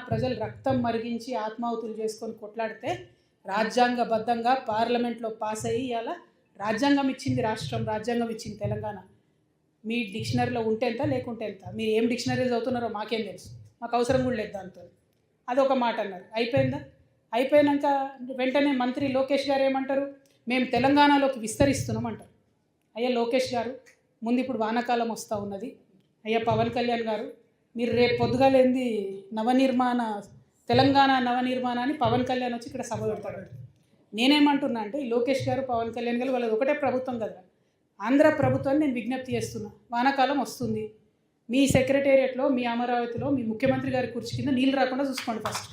ప్రజలు రక్తం మరిగించి ఆత్మాహుతులు చేసుకొని కొట్లాడితే రాజ్యాంగబద్ధంగా పార్లమెంట్లో పాస్ అయ్యి ఇవాళ రాజ్యాంగం ఇచ్చింది రాష్ట్రం, రాజ్యాంగం ఇచ్చింది తెలంగాణ. మీ డిక్షనరీలో ఉంటే ఎంత లేకుంటే ఎంత, మీరు ఏం డిక్షనరీ చదువుతున్నారో మాకేం తెలుసు, మాకు అవసరం కూడా లేదు దాంతో. అదొక మాట అన్నారు. అయిపోయిందా? అయిపోయాక వెంటనే మంత్రి లోకేష్ గారు ఏమంటారు, మేము తెలంగాణలోకి విస్తరిస్తున్నాం అంటారు. అయ్యా లోకేష్ గారు, ముందు ఇప్పుడు వానాకాలం వస్తూ ఉన్నది. అయ్యా పవన్ కళ్యాణ్ గారు, మీరు రేపు పొద్దుగాలేంది తెలంగాణ నవనిర్మాణాన్ని పవన్ కళ్యాణ్ వచ్చి ఇక్కడ సభ పెడతాడు. నేనేమంటున్నా అంటే ఈ లోకేష్ గారు పవన్ కళ్యాణ్ గారు వాళ్ళది ఒకటే ప్రభుత్వం కదా, ఆంధ్ర ప్రభుత్వాన్ని నేను విజ్ఞప్తి చేస్తున్నా. వానాకాలం వస్తుంది, మీ సెక్రటేరియట్లో మీ అమరావతిలో మీ ముఖ్యమంత్రి గారి కుర్చీ కింద నీళ్ళు రాకుండా చూసుకోండి. ఫస్ట్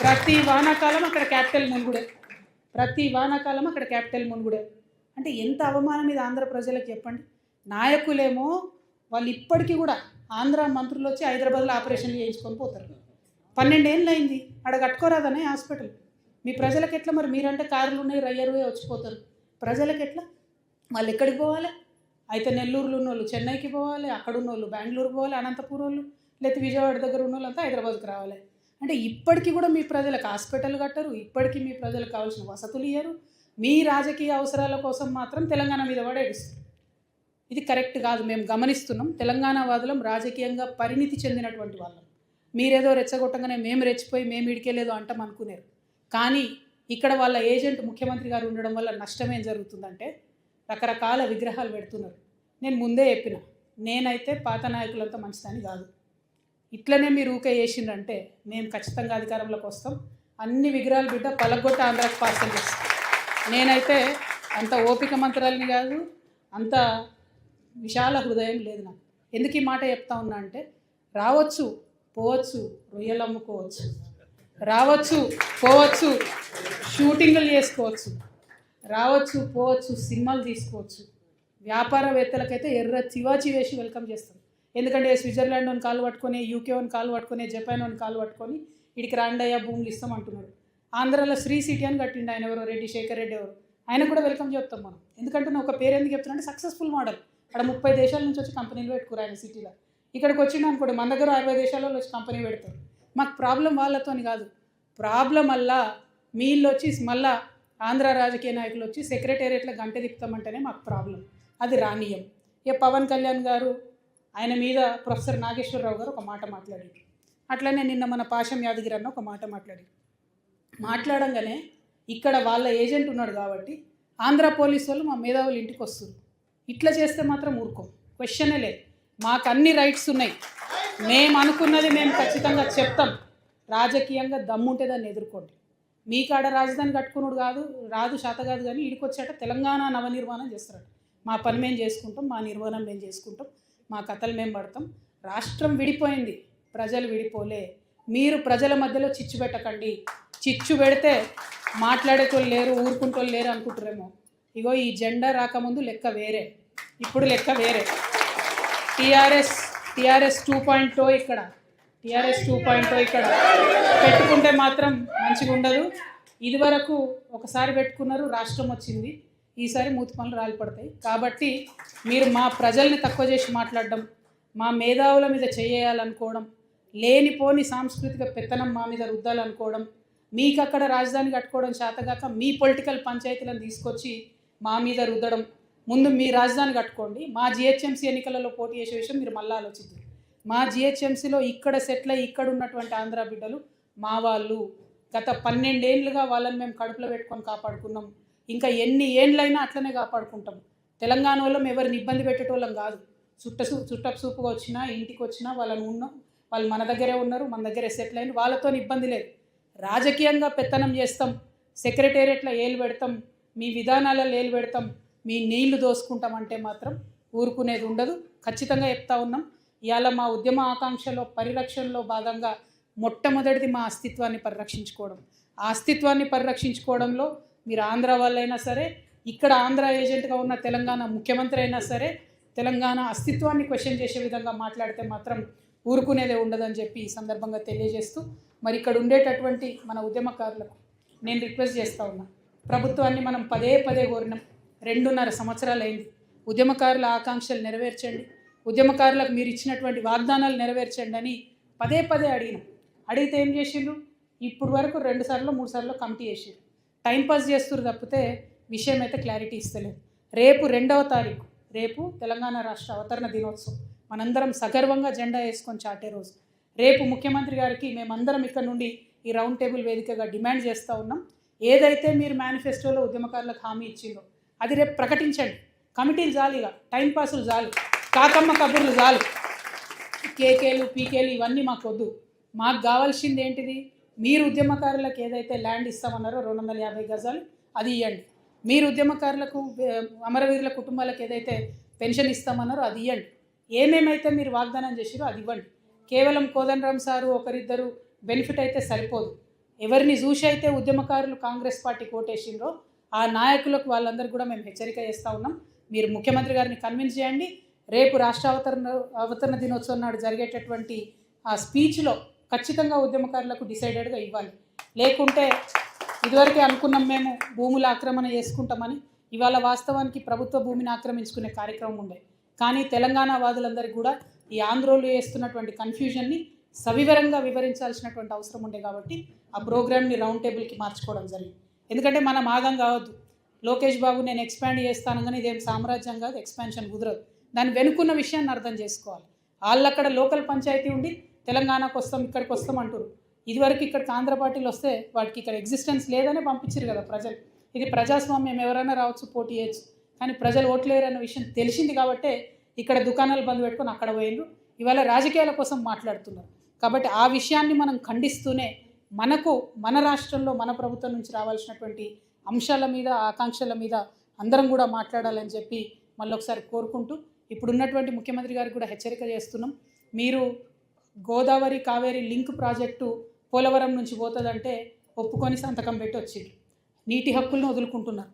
ప్రతి వానాకాలం అక్కడ క్యాపిటల్ మునుగుడే, ప్రతి వానాకాలం అక్కడ క్యాపిటల్ మునుగుడే. అంటే ఎంత అవమానం ఇది ఆంధ్ర ప్రజలకు చెప్పండి. నాయకులేమో వాళ్ళు ఇప్పటికీ కూడా ఆంధ్ర మంత్రులు వచ్చి హైదరాబాద్లో ఆపరేషన్లు చేయించుకొని పోతారు. 12 ఏళ్ళు అయింది, ఆడ కట్టుకోరాదనే హాస్పిటల్. మీ ప్రజలకు ఎట్లా మరి? మీరంటే కార్లు ఉన్నాయి, రయ్యరువే వచ్చిపోతారు. ప్రజలకు ఎట్లా? వాళ్ళు ఎక్కడికి పోవాలి? అయితే నెల్లూరులో ఉన్న వాళ్ళు చెన్నైకి పోవాలి, అక్కడ ఉన్న వాళ్ళు బెంగళూరు పోవాలి, అనంతపురం వాళ్ళు లేకపోతే విజయవాడ దగ్గర ఉన్న వాళ్ళంతా హైదరాబాద్కి రావాలి. అంటే ఇప్పటికీ కూడా మీ ప్రజలకు హాస్పిటల్ కట్టరు, ఇప్పటికీ మీ ప్రజలకు కావాల్సిన వసతులు ఇయ్యరు. మీ రాజకీయ అవసరాల కోసం మాత్రం తెలంగాణ మీద పడేస్తారు. ఇది కరెక్ట్ కాదు. మేము గమనిస్తున్నాం. తెలంగాణ వాదులం రాజకీయంగా పరిణితి చెందినటువంటి వాళ్ళం. మీరేదో రెచ్చగొట్టంగానే మేము రెచ్చిపోయి మేము ఇడికేలేదో అంటాం అనుకునేరు. కానీ ఇక్కడ వాళ్ళ ఏజెంట్ ముఖ్యమంత్రి గారు ఉండడం వల్ల నష్టం ఏం జరుగుతుందంటే రకరకాల విగ్రహాలు పెడుతున్నారు. నేను ముందే చెప్పిన, నేనైతే పాత నాయకులంతా మంచిదని కాదు. ఇట్లనే మీరు ఊకే చేసిండ్రంటే మేము ఖచ్చితంగా అధికారంలోకి వస్తాం. అన్ని విగ్రహాలు బిడ్డ పలగొట్ట ఆంధ్రాకి పార్సల్ చేస్తాం. నేనైతే అంత ఓపిక మంత్రాలని కాదు, అంత విశాల హృదయం లేదు నాకు. ఎందుకు ఈ మాట చెప్తా ఉన్నా అంటే రావచ్చు పోవచ్చు, రొయ్యలు అమ్ముకోవచ్చు, రావచ్చు పోవచ్చు, షూటింగులు చేసుకోవచ్చు, రావచ్చు పోవచ్చు, సినిమాలు తీసుకోవచ్చు. వ్యాపారవేత్తలకైతే ఎర్ర చివాచి వేసి వెల్కమ్ చేస్తాం. ఎందుకంటే స్విట్జర్లాండ్ అని కాలు పట్టుకొని, యూకే అని కాలు పట్టుకొని, జపాన్ అని కాలు పట్టుకొని ఇడికి రాండయ్యా భూములు ఇస్తాం అంటున్నాడు. ఆంధ్రాలో శ్రీ సిటీ అని కట్టిండు ఆయన, ఎవరో రెడ్డి శేఖర్ రెడ్డి ఎవరు, ఆయన కూడా వెల్కమ్ చెప్తాం మనం. ఎందుకంటే ఒక పేరు ఎందుకు చెప్తున్నా అంటే సక్సెస్ఫుల్ మోడల్. అక్కడ 30 దేశాల నుంచి వచ్చి కంపెనీలు పెట్టుకురు ఆయన సిటీలో. ఇక్కడికి వచ్చిండు అనుకోండి, మన దగ్గర 60 దేశాలలో వచ్చి కంపెనీ పెడతారు. మాకు ప్రాబ్లం వాళ్ళతోని కాదు, ప్రాబ్లం అలా మీళ్ళు వచ్చి మళ్ళా ఆంధ్ర రాజకీయ నాయకులు వచ్చి సెక్రటేరియట్లో గంట తిప్పుతామంటేనే మాకు ప్రాబ్లం. అది రానీయం. ఇక పవన్ కళ్యాణ్ గారు ఆయన మీద ప్రొఫెసర్ నాగేశ్వరరావు గారు ఒక మాట మాట్లాడారు. అట్లనే నిన్న మన పాశం యాదగిరి అన్న ఒక మాట మాట్లాడంగానే ఇక్కడ వాళ్ళ ఏజెంట్ ఉన్నాడు కాబట్టి ఆంధ్ర పోలీసు వాళ్ళు మా మేధావులు ఇంటికి వస్తారు. ఇట్లా చేస్తే మాత్రం ఊరుకోం, క్వశ్చనే లేదు. మాకు అన్ని రైట్స్ ఉన్నాయి, మేము అనుకున్నది మేము ఖచ్చితంగా చెప్తాం. రాజకీయంగా దమ్ముంటే దాన్ని ఎదుర్కోండి. మీ కాడ రాజధాని కట్టుకున్నాడు రాదు శాత కాదు, కానీ ఇడికి వచ్చాట తెలంగాణ నవనిర్మాణం చేస్తారట. మా పని మేము చేసుకుంటాం, మా నిర్మాణం మేము చేసుకుంటాం, మా కథలు మేము పడతాం. రాష్ట్రం విడిపోయింది, ప్రజలు విడిపోలే. మీరు ప్రజల మధ్యలో చిచ్చు పెట్టకండి. చిచ్చు పెడితే మాట్లాడేటోళ్ళు లేరు, ఊరుకుంటోళ్ళు లేరు అనుకుంటారేమో. ఇగో ఈ జెండా రాకముందు లెక్క వేరే, ఇప్పుడు లెక్క వేరే. టీఆర్ఎస్ 2.0 ఇక్కడ, టీఆర్ఎస్ 2.0 ఇక్కడ పెట్టుకుంటే మాత్రం మంచిగా ఉండదు. ఇదివరకు ఒకసారి పెట్టుకున్నారు, రాష్ట్రం వచ్చింది. ఈసారి మూతి పనులు రాలిపడతాయి. కాబట్టి మీరు మా ప్రజల్ని తక్కువ చేసి మాట్లాడడం, మా మేధావుల మీద చేయాలనుకోవడం, లేనిపోని సాంస్కృతిక పెత్తనం మా మీద రుద్దాలనుకోవడం, మీకు అక్కడ రాజధాని కట్టుకోవడం చేతగాక మీ పొలిటికల్ పంచాయతీలను తీసుకొచ్చి మా మీద రుద్దడం. ముందు మీ రాజధాని కట్టుకోండి. మా జిహెచ్ఎంసీ ఎన్నికలలో పోటీ చేసే విషయం మీరు మళ్ళీ ఆలోచిద్దాం. మా జిహెచ్ఎంసీలో ఇక్కడ సెటిల్ అయ్యి ఇక్కడ ఉన్నటువంటి ఆంధ్ర బిడ్డలు మా వాళ్ళు. గత 12 ఏళ్ళుగా వాళ్ళని మేము కడుపులో పెట్టుకొని కాపాడుకున్నాం. ఇంకా ఎన్ని ఏళ్ళైనా అట్లనే కాపాడుకుంటాం. తెలంగాణ వాళ్ళం ఎవరిని ఇబ్బంది పెట్టేటోళ్ళం కాదు. చుట్టపు చూపుగా వచ్చినా ఇంటికి వచ్చినా వాళ్ళని ఉన్నాం, వాళ్ళు మన దగ్గరే ఉన్నారు, మన దగ్గరే సెటిల్ అయిన వాళ్ళతో ఇబ్బంది లేదు. రాజకీయంగా పెత్తనం చేస్తాం, సెక్రటేరియట్లో ఏలు పెడతాం, మీ విధానాలలో ఏలు పెడతాం, మీ నీళ్లు దోసుకుంటామంటే మాత్రం ఊరుకునేది ఉండదు. ఖచ్చితంగా చెప్తా ఉన్నాం. ఇవాళ మా ఉద్యమ ఆకాంక్షలో పరిరక్షణలో భాగంగా మొట్టమొదటిది మా అస్తిత్వాన్ని పరిరక్షించుకోవడం. ఆ అస్తిత్వాన్ని పరిరక్షించుకోవడంలో మీరు ఆంధ్ర వాళ్ళైనా సరే, ఇక్కడ ఆంధ్ర ఏజెంట్గా ఉన్న తెలంగాణ ముఖ్యమంత్రి అయినా సరే, తెలంగాణ అస్తిత్వాన్ని క్వశ్చన్ చేసే విధంగా మాట్లాడితే మాత్రం ఊరుకునేదే ఉండదని చెప్పి ఈ సందర్భంగా తెలియజేస్తూ, మరి ఇక్కడ ఉండేటటువంటి మన ఉద్యమకారులకు నేను రిక్వెస్ట్ చేస్తూ ఉన్నా. ప్రభుత్వాన్ని మనం పదే కోరినాం, 2.5 సంవత్సరాలు అయింది. ఉద్యమకారుల ఆకాంక్షలు నెరవేర్చండి, ఉద్యమకారులకు మీరు ఇచ్చినటువంటి వాగ్దానాలు నెరవేర్చండి అని పదే పదే అడిగినాం. అడిగితే ఏం చేసిండ్రు? ఇప్పుడు వరకు 2 సార్లు 3 సార్లు కమిటీ చేసిండ్రు. టైంపాస్ చేస్తున్నారు తప్పితే విషయం అయితే క్లారిటీ ఇస్తలేదు. రేపు 2వ తారీఖు, రేపు తెలంగాణ రాష్ట్ర అవతరణ దినోత్సవం. మనందరం సగర్వంగా జెండా వేసుకొని చాటే రోజు. రేపు ముఖ్యమంత్రి గారికి మేమందరం ఇక్కడ నుండి ఈ రౌండ్ టేబుల్ వేదికగా డిమాండ్ చేస్తూ ఉన్నాం. ఏదైతే మీరు మేనిఫెస్టోలో ఉద్యమకారులకు హామీ ఇచ్చిందో అది రేపు ప్రకటించండి. కమిటీలు చాలు, ఇక టైంపాసులు చాలు, కాకమ్మ కబుర్లు చాలు, కేకేలు పీకేలు ఇవన్నీ మాకు వద్దు. మాకు కావాల్సింది ఏంటిది? మీరు ఉద్యమకారులకు ఏదైతే ల్యాండ్ ఇస్తామన్నారో 250 గజాలు అది ఇవ్వండి. మీరు ఉద్యమకారులకు అమరవీరుల కుటుంబాలకు ఏదైతే పెన్షన్ ఇస్తామన్నారో అది ఇవ్వండి. ఏమేమైతే మీరు వాగ్దానం చేసిరో అది ఇవ్వండి. కేవలం కోదండరామ్ సారు ఒకరిద్దరు బెనిఫిట్ అయితే సరిపోదు. ఎవరిని చూసి అయితే ఉద్యమకారులు కాంగ్రెస్ పార్టీ కోటేసిండ్రో ఆ నాయకులకు వాళ్ళందరికీ కూడా మేము హెచ్చరిక చేస్తూ ఉన్నాం. మీరు ముఖ్యమంత్రి గారిని కన్విన్స్ చేయండి. రేపు రాష్ట్ర అవతరణ దినోత్సవం నాడు జరిగేటటువంటి ఆ స్పీచ్లో ఖచ్చితంగా ఉద్యమకారులకు డిసైడెడ్గా ఇవ్వాలి. లేకుంటే ఇదివరకే అనుకున్నాం మేము భూముల ఆక్రమణ చేసుకుంటామని, ఇవాళ వాస్తవానికి ప్రభుత్వ భూమిని ఆక్రమించుకునే కార్యక్రమం ఉండే. కానీ తెలంగాణ వాదులందరికీ కూడా ఈ ఆంధ్రోలు చేస్తున్నటువంటి కన్ఫ్యూజన్ని సవివరంగా వివరించాల్సినటువంటి అవసరం ఉండే కాబట్టి ఆ ప్రోగ్రామ్ని రౌండ్ టేబుల్కి మార్చుకోవడం జరిగింది. ఎందుకంటే మనం ఆగం కావద్దు. లోకేష్ బాబు నేను ఎక్స్పాండ్ చేస్తాను కానీ ఇదేం సామ్రాజ్యం కాదు, ఎక్స్పాన్షన్ కుదరదు. దాన్ని వెనుకున్న విషయాన్ని అర్థం చేసుకోవాలి. వాళ్ళు అక్కడ లోకల్ పంచాయతీ ఉండి తెలంగాణకు వస్తాం ఇక్కడికి వస్తాం అంటారు. ఇదివరకు ఇక్కడికి ఆంధ్ర పార్టీలు వస్తే వాటికి ఇక్కడ ఎగ్జిస్టెన్స్ లేదనే పంపించారు కదా ప్రజలు. ఇది ప్రజాస్వామ్యం, ఎవరైనా రావచ్చు, పోటీ చేయొచ్చు. కానీ ప్రజలు ఓట్లేరు అన్న విషయం తెలిసింది కాబట్టే ఇక్కడ దుకాణాలు బంద్ పెట్టుకొని అక్కడ పోయిండ్రు. ఇవాళ రాజకీయాల కోసం మాట్లాడుతున్నారు. కాబట్టి ఆ విషయాన్ని మనం ఖండిస్తూనే మనకు మన రాష్ట్రంలో మన ప్రభుత్వం నుంచి రావాల్సినటువంటి అంశాల మీద, ఆకాంక్షల మీద అందరం కూడా మాట్లాడాలని చెప్పి మళ్ళొకసారి కోరుకుంటూ ఇప్పుడున్నటువంటి ముఖ్యమంత్రి గారికి కూడా హెచ్చరిక చేస్తున్నాం. మీరు గోదావరి కావేరీ లింక్ ప్రాజెక్టు పోలవరం నుంచి పోతుందంటే ఒప్పుకొని సంతకం పెట్టి వచ్చిండ్రు. నీటి హక్కులను వదులుకుంటున్నారు.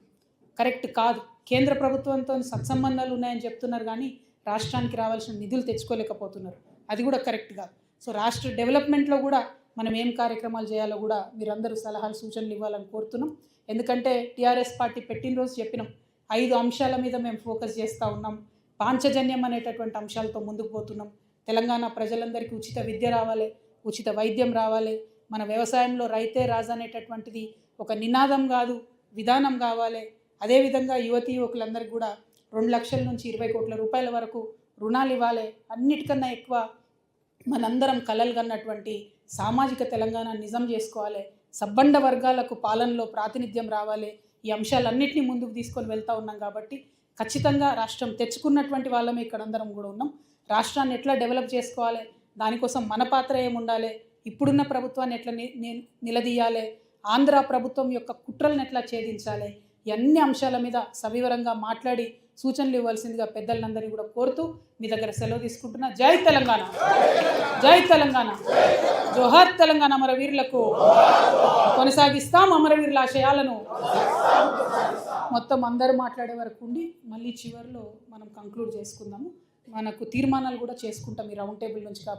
కరెక్ట్ కాదు. కేంద్ర ప్రభుత్వంతో సత్సంబంధాలు ఉన్నాయని చెప్తున్నారు కానీ రాష్ట్రానికి రావాల్సిన నిధులు తెచ్చుకోలేకపోతున్నారు. అది కూడా కరెక్ట్ కాదు. సో రాష్ట్ర డెవలప్మెంట్లో కూడా మనం ఏం కార్యక్రమాలు చేయాలో కూడా మీరందరూ సలహాలు సూచనలు ఇవ్వాలని కోరుతున్నాం. ఎందుకంటే టీఆర్ఎస్ పార్టీ పెట్టిన రోజు చెప్పినాం 5 అంశాల మీద మేము ఫోకస్ చేస్తూ ఉన్నాం. పాంచజన్యం అనేటటువంటి అంశాలతో ముందుకు పోతున్నాం. తెలంగాణ ప్రజలందరికీ ఉచిత విద్య రావాలి, ఉచిత వైద్యం రావాలి, మన వ్యవసాయంలో రైతే రాజు అనేటటువంటిది ఒక నినాదం కాదు, విధానం కావాలి. అదేవిధంగా యువకులందరికీ కూడా 2 లక్షల నుంచి 20 కోట్ల రూపాయల వరకు రుణాలు ఇవ్వాలి. అన్నిటికన్నా ఎక్కువ మనందరం కలలు కన్నటువంటి సామాజిక తెలంగాణ నిజం చేసుకోవాలి. సబ్బండ వర్గాలకు పాలనలో ప్రాతినిధ్యం రావాలి. ఈ అంశాలన్నింటినీ ముందుకు తీసుకొని వెళ్తూ ఉన్నాం కాబట్టి ఖచ్చితంగా రాష్ట్రం తెచ్చుకున్నటువంటి వాళ్ళమే ఇక్కడ అందరం కూడా ఉన్నాం. రాష్ట్రాన్ని ఎట్లా డెవలప్ చేసుకోవాలి, దానికోసం మన పాత్ర ఏముండాలి, ఇప్పుడున్న ప్రభుత్వాన్ని ఎట్లా నిలదీయాలి, ఆంధ్ర ప్రభుత్వం యొక్క కుట్రలను ఎట్లా ఛేదించాలి, ఈ అన్ని అంశాల మీద సవివరంగా మాట్లాడి సూచనలు ఇవ్వాల్సిందిగా పెద్దలందరినీ కూడా కోరుతూ మీ దగ్గర సెలవు తీసుకుంటున్నా. జై తెలంగాణ, జై తెలంగాణ, జోహార్ తెలంగాణ. అమరవీరులకు కొనసాగిస్తాం అమరవీరుల ఆశయాలను. మొత్తం అందరూ మాట్లాడే వరకు ఉండి మళ్ళీ చివరిలో మనం కంక్లూడ్ చేసుకుందాము. మనకు తీర్మానాలు కూడా చేసుకుంటాం ఈ రౌండ్ టేబుల్ నుంచి.